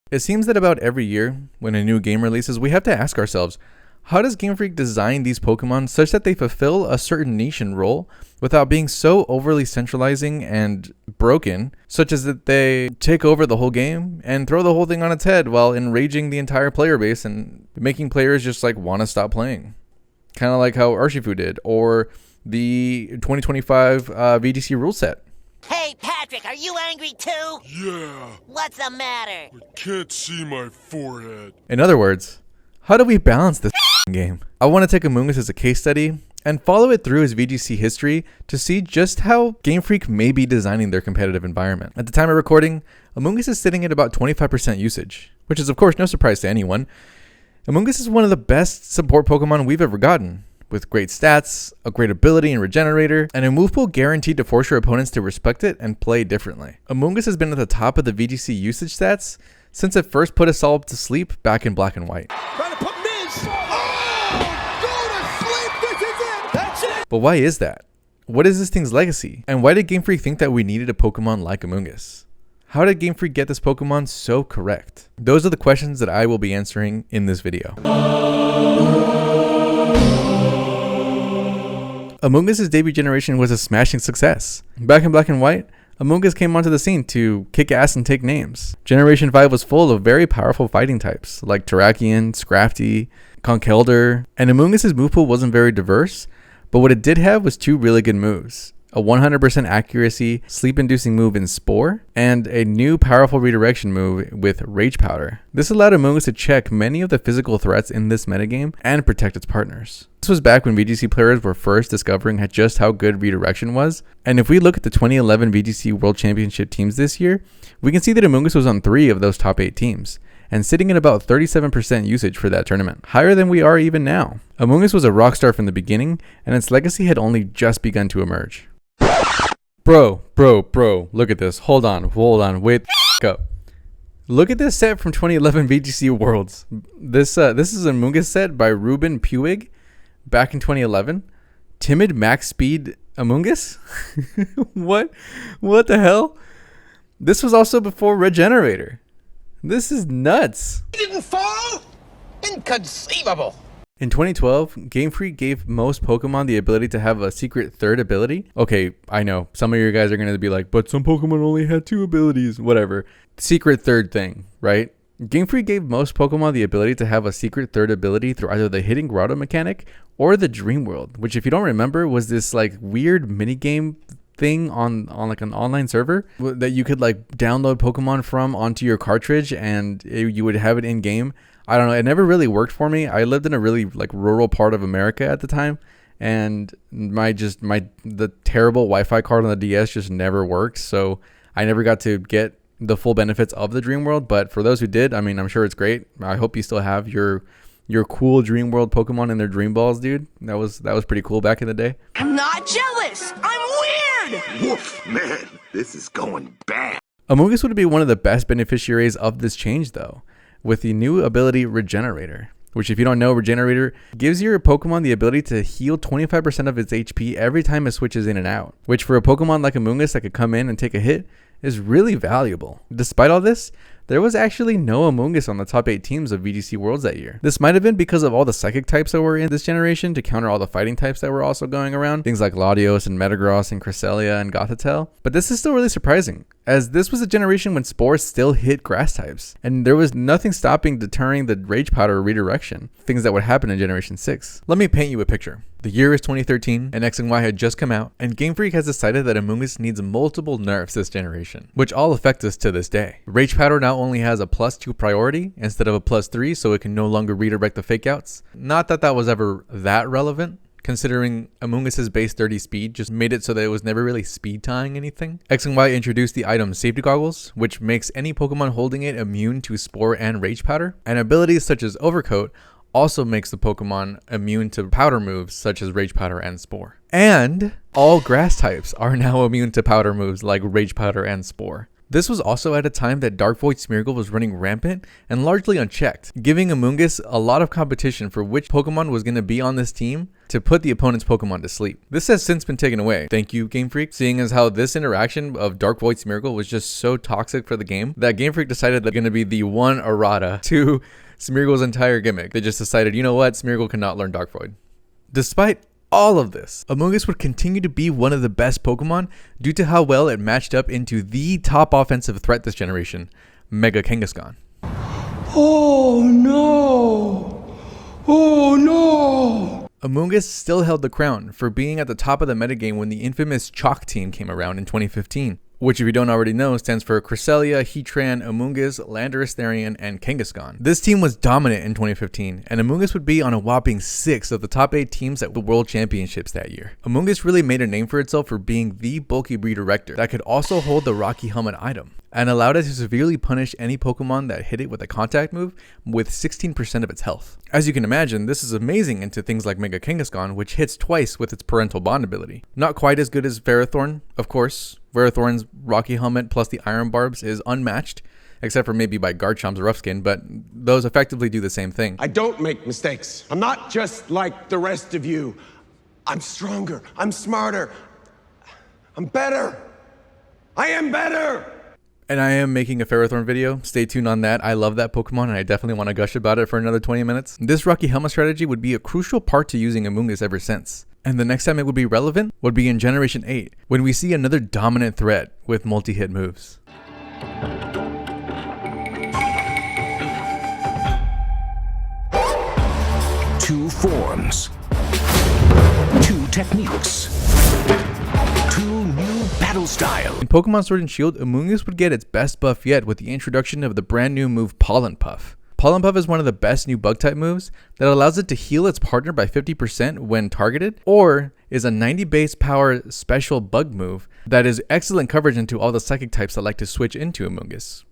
It seems that about every year, when a new game releases, we have to ask ourselves, how does GameFreak design these Pokemon such that they fulfill a certain niche and role without being so overly centralizing and broken, such as that they take over the whole game and throw the whole thing on its head while enraging the entire player base and making players just like want to stop playing? Kind of like how Urshifu did, or the 2025 VGC rule set. Hey, Patrick, are you angry too? Yeah. What's the matter? I can't see my forehead. In other words, how do we balance this game? I want to take Amoongus as a case study and follow it through his VGC history to see just how GameFreak may be designing their competitive environment. At the time of recording, Amoongus is sitting at about 25% usage, which is of course no surprise to anyone. Amoongus is one of the best support Pokemon we've ever gotten, with great stats, a great ability in regenerator, and a move pool guaranteed to force your opponents to respect it and play differently. Amoongus has been at the top of the VGC usage stats since it first put us all to sleep back in Black and White. But why is that? What is this thing's legacy? And why did Game Freak think that we needed a Pokemon like Amoongus? How did Game Freak get this Pokemon so correct? Those are the questions that I will be answering in this video. Amoongus' debut generation was a smashing success. Back in Black and White, Amoongus came onto the scene to kick ass and take names. Generation 5 was full of very powerful fighting types like Terrakion, Scrafty, Conkeldurr, and Amoongus' move pool wasn't very diverse, but what it did have was two really good moves. A 100% accuracy sleep-inducing move in Spore, and a new powerful redirection move with Rage Powder. This allowed Amoongus to check many of the physical threats in this metagame and protect its partners. This was back when VGC players were first discovering just how good redirection was, and if we look at the 2011 VGC World Championship teams this year, we can see that Amoongus was on 3 of those top 8 teams, and sitting at about 37% usage for that tournament, higher than we are even now. Amoongus was a rockstar from the beginning, and its legacy had only just begun to emerge. Bro, look at this. Hold on, wait the up. Look at this set from 2011 VGC Worlds. This is a Amoongus set by Ruben Puig back in 2011. Timid max speed Amoongus? What the hell? This was also before Regenerator. This is nuts. He didn't fall? Inconceivable. In 2012, Game Freak gave most Pokemon the ability to have a secret third ability. Okay, I know, some of you guys are going to be like, but some Pokemon only had 2 abilities, whatever. Secret third thing, right? Game Freak gave most Pokemon the ability to have a secret third ability through either the Hidden Grotto mechanic or the Dream World, which if you don't remember was this like weird minigame thing on like an online server that you could like download Pokemon from onto your cartridge and you would have it in game. I don't know, it never really worked for me. I lived in a really like rural part of America at the time, and the terrible Wi-Fi card on the DS just never worked, so I never got to get the full benefits of the Dream World. But for those who did, I mean, I'm sure it's great. I hope you still have your cool Dream World Pokemon in their Dream Balls, dude. That was pretty cool back in the day. I'm not jealous. I'm weird. Woof, man, this is going bad. Amoongus would be one of the best beneficiaries of this change, though, with the new ability Regenerator, which if you don't know, Regenerator gives your Pokemon the ability to heal 25% of its HP every time it switches in and out, which for a Pokemon like Amoongus that could come in and take a hit is really valuable. Despite all this, there was actually no Amoongus on the top 8 teams of VGC Worlds that year. This might have been because of all the psychic types that were in this generation to counter all the fighting types that were also going around, things like Latios and Metagross and Cresselia and Gothitelle. But this is still really surprising, as this was a generation when Spores still hit grass types, and there was nothing deterring the Rage Powder redirection, things that would happen in Generation 6. Let me paint you a picture. The year is 2013, and X and Y had just come out, and Game Freak has decided that Amoongus needs multiple nerfs this generation, which all affect us to this day. Rage Powder now only has a +2 priority instead of a +3, so it can no longer redirect the fake outs. Not that that was ever that relevant, considering Amoongus' base 30 speed just made it so that it was never really speed tying anything. X and Y introduced the item Safety Goggles, which makes any Pokemon holding it immune to Spore and Rage Powder, and abilities such as Overcoat also makes the Pokemon immune to powder moves such as Rage Powder and Spore. And all grass types are now immune to powder moves like Rage Powder and Spore. This was also at a time that Dark Void Smeargle was running rampant and largely unchecked, giving Amoongus a lot of competition for which Pokemon was going to be on this team to put the opponent's Pokemon to sleep. This has since been taken away. Thank you, GameFreak, seeing as how this interaction of Dark Void Smeargle was just so toxic for the game that GameFreak decided they're going to be the one errata to Smeargle's entire gimmick. They just decided, you know what, Smeargle cannot learn Dark Void. Despite all of this, Amoongus would continue to be one of the best Pokemon due to how well it matched up into the top offensive threat this generation, Mega Kangaskhan. Oh no! Oh no! Amoongus still held the crown for being at the top of the metagame when the infamous Chalk team came around in 2015, which if you don't already know stands for Cresselia, Heatran, Amoongus, Landorus Therian, and Kangaskhan. This team was dominant in 2015, and Amoongus would be on a whopping 6 of the top 8 teams at the World Championships that year. Amoongus really made a name for itself for being the bulky redirector that could also hold the Rocky Helmet item, and allowed it to severely punish any Pokemon that hit it with a contact move with 16% of its health. As you can imagine, this is amazing into things like Mega Kangaskhan, which hits twice with its parental bond ability. Not quite as good as Ferrothorn, of course. Ferrothorn's Rocky Helmet plus the Iron Barbs is unmatched, except for maybe by Garchomp's Rough Skin, but those effectively do the same thing. I don't make mistakes. I'm not just like the rest of you. I'm stronger. I'm smarter. I'm better. I am better. And I am making a Ferrothorn video. Stay tuned on that. I love that Pokemon and I definitely want to gush about it for another 20 minutes. This Rocky Helmet strategy would be a crucial part to using Amoongus ever since. And the next time it would be relevant would be in Generation 8, when we see another dominant threat with multi-hit moves. Two forms, two techniques, two new battle styles. In Pokemon Sword and Shield, Amoongus would get its best buff yet with the introduction of the brand new move Pollen Puff. Pollen Puff is one of the best new bug type moves that allows it to heal its partner by 50% when targeted, or is a 90 base power special bug move that is excellent coverage into all the psychic types that like to switch into Amoongus.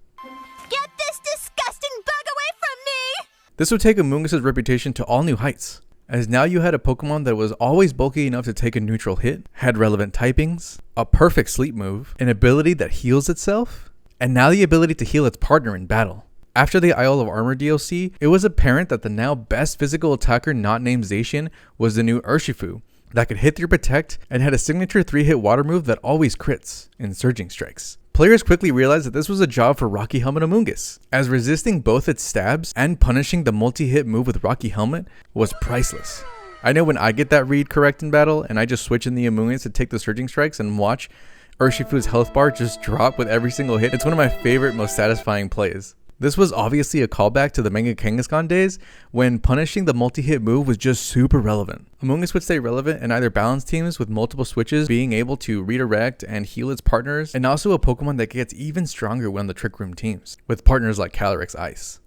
Get this disgusting bug away from me! This would take Amoongus' reputation to all new heights, as now you had a Pokemon that was always bulky enough to take a neutral hit, had relevant typings, a perfect sleep move, an ability that heals itself, and now the ability to heal its partner in battle. After the Isle of Armor DLC, it was apparent that the now best physical attacker not named Zacian was the new Urshifu that could hit through Protect and had a signature 3-hit water move that always crits in Surging Strikes. Players quickly realized that this was a job for Rocky Helmet Amoongus, as resisting both its stabs and punishing the multi-hit move with Rocky Helmet was priceless. I know when I get that read correct in battle and I just switch in the Amoongus to take the Surging Strikes and watch Urshifu's health bar just drop with every single hit, it's one of my favorite, most satisfying plays. This was obviously a callback to the Mega Kangaskhan days when punishing the multi-hit move was just super relevant. Amoongus would stay relevant in either balanced teams with multiple switches being able to redirect and heal its partners, and also a Pokemon that gets even stronger when the Trick Room teams, with partners like Calyrex Ice.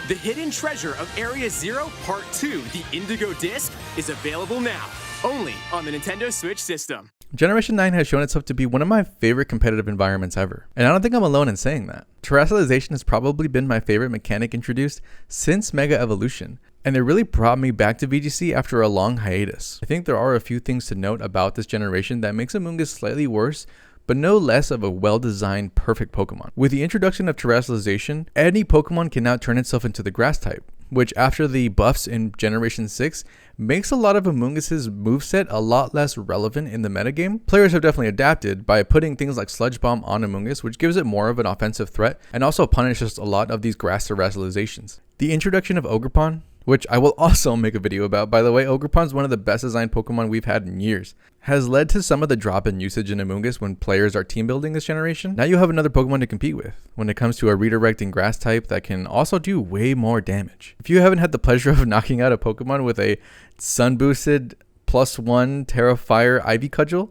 The hidden treasure of Area Zero Part 2, the Indigo Disc, is available now, only on the Nintendo Switch system. Generation 9 has shown itself to be one of my favorite competitive environments ever, and I don't think I'm alone in saying that. Terrestrialization has probably been my favorite mechanic introduced since Mega Evolution, and it really brought me back to VGC after a long hiatus. I think there are a few things to note about this generation that makes Amoongus slightly worse, but no less of a well-designed, perfect Pokemon. With the introduction of Terrestrialization, any Pokemon can now turn itself into the Grass type, which after the buffs in Generation 6 makes a lot of Amoongus' moveset a lot less relevant in the metagame. Players have definitely adapted by putting things like Sludge Bomb on Amoongus, which gives it more of an offensive threat and also punishes a lot of these grass terrestrializations. The introduction of Ogerpon, which I will also make a video about, by the way. Ogerpon is one of the best designed Pokemon we've had in years, has led to some of the drop in usage in Amoongus when players are team building this generation. Now you have another Pokemon to compete with when it comes to a redirecting grass type that can also do way more damage. If you haven't had the pleasure of knocking out a Pokemon with a sun boosted +1 Terra Fire Ivy Cudgel,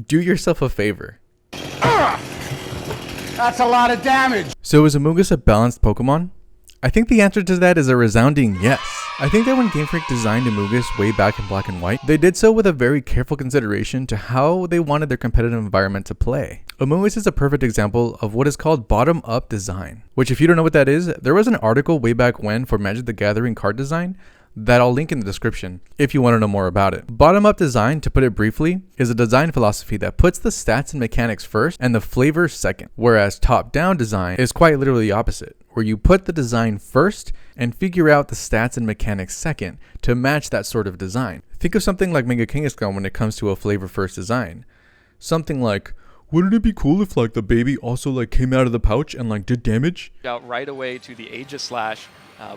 do yourself a favor. That's a lot of damage. So is Amoongus a balanced Pokemon? I think the answer to that is a resounding yes. I think that when GameFreak designed Amoongus way back in Black and White, they did so with a very careful consideration to how they wanted their competitive environment to play. Amoongus is a perfect example of what is called bottom-up design, which if you don't know what that is, there was an article way back when for Magic the Gathering card design that I'll link in the description if you want to know more about it. Bottom-up design, to put it briefly, is a design philosophy that puts the stats and mechanics first and the flavor second, whereas top-down design is quite literally the opposite, where you put the design first and figure out the stats and mechanics second to match that sort of design. Think of something like Mega Kangaskhan when it comes to a flavor first design. Something like, wouldn't it be cool if like the baby also like came out of the pouch and like did damage? Out right away to the Age of Slash.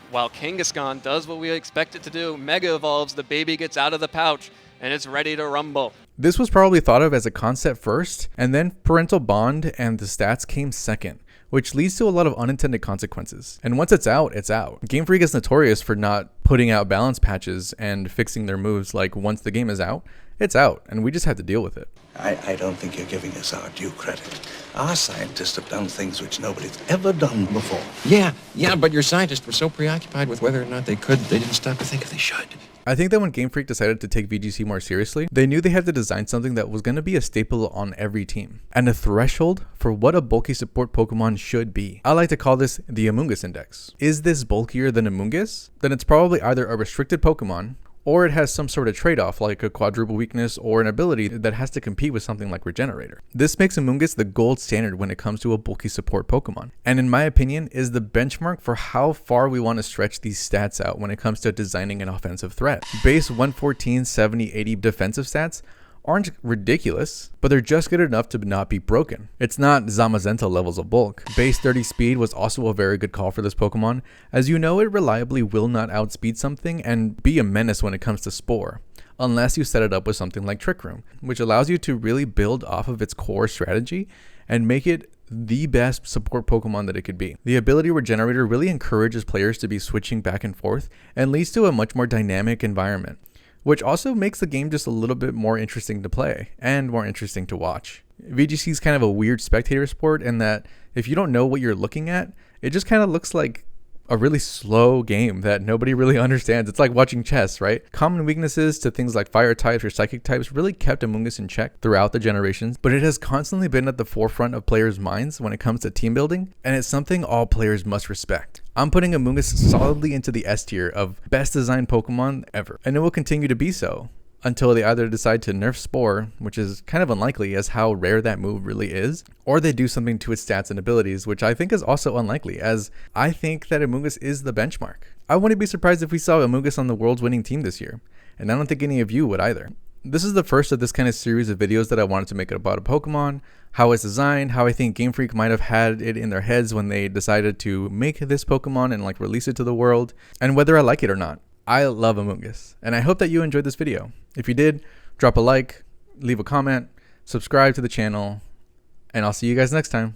While Kangaskhan does what we expect it to do, Mega evolves, the baby gets out of the pouch, and it's ready to rumble. This was probably thought of as a concept first, and then parental bond and the stats came second, which leads to a lot of unintended consequences. And once it's out, it's out. GameFreak is notorious for not putting out balance patches and fixing their moves. Like, once the game is out, it's out, and we just have to deal with it. I don't think you're giving us our due credit. Our scientists have done things which nobody's ever done before. Yeah, but your scientists were so preoccupied with whether or not they could, they didn't stop to think if they should. I think that when GameFreak decided to take VGC more seriously, they knew they had to design something that was going to be a staple on every team, and a threshold for what a bulky support Pokemon should be. I like to call this the Amoongus index. Is this bulkier than Amoongus? Then it's probably either a restricted Pokemon, or it has some sort of trade-off like a quadruple weakness or an ability that has to compete with something like Regenerator. This makes Amoongus the gold standard when it comes to a bulky support Pokemon, and in my opinion is the benchmark for how far we want to stretch these stats out when it comes to designing an offensive threat. Base 114, 70, 80 defensive stats aren't ridiculous, but they're just good enough to not be broken. It's not Zamazenta levels of bulk. Base 30 speed was also a very good call for this Pokemon, as you know it reliably will not outspeed something and be a menace when it comes to Spore, unless you set it up with something like Trick Room, which allows you to really build off of its core strategy and make it the best support Pokemon that it could be. The ability Regenerator really encourages players to be switching back and forth and leads to a much more dynamic environment, which also makes the game just a little bit more interesting to play and more interesting to watch. VGC is kind of a weird spectator sport in that if you don't know what you're looking at, it just kind of looks like a really slow game that nobody really understands. It's like watching chess, right? Common weaknesses to things like fire types or psychic types really kept Amoongus in check throughout the generations, but it has constantly been at the forefront of players' minds when it comes to team building, and it's something all players must respect. I'm putting Amoongus solidly into the S tier of best designed Pokemon ever, and it will continue to be so until they either decide to nerf Spore, which is kind of unlikely as how rare that move really is, or they do something to its stats and abilities, which I think is also unlikely, as I think that Amoongus is the benchmark. I wouldn't be surprised if we saw Amoongus on the world's winning team this year, and I don't think any of you would either. This is the first of this kind of series of videos that I wanted to make about a Pokemon, how it's designed, how I think GameFreak might have had it in their heads when they decided to make this Pokemon and like release it to the world, and whether I like it or not. I love Amoongus, and I hope that you enjoyed this video. If you did, drop a like, leave a comment, subscribe to the channel, and I'll see you guys next time.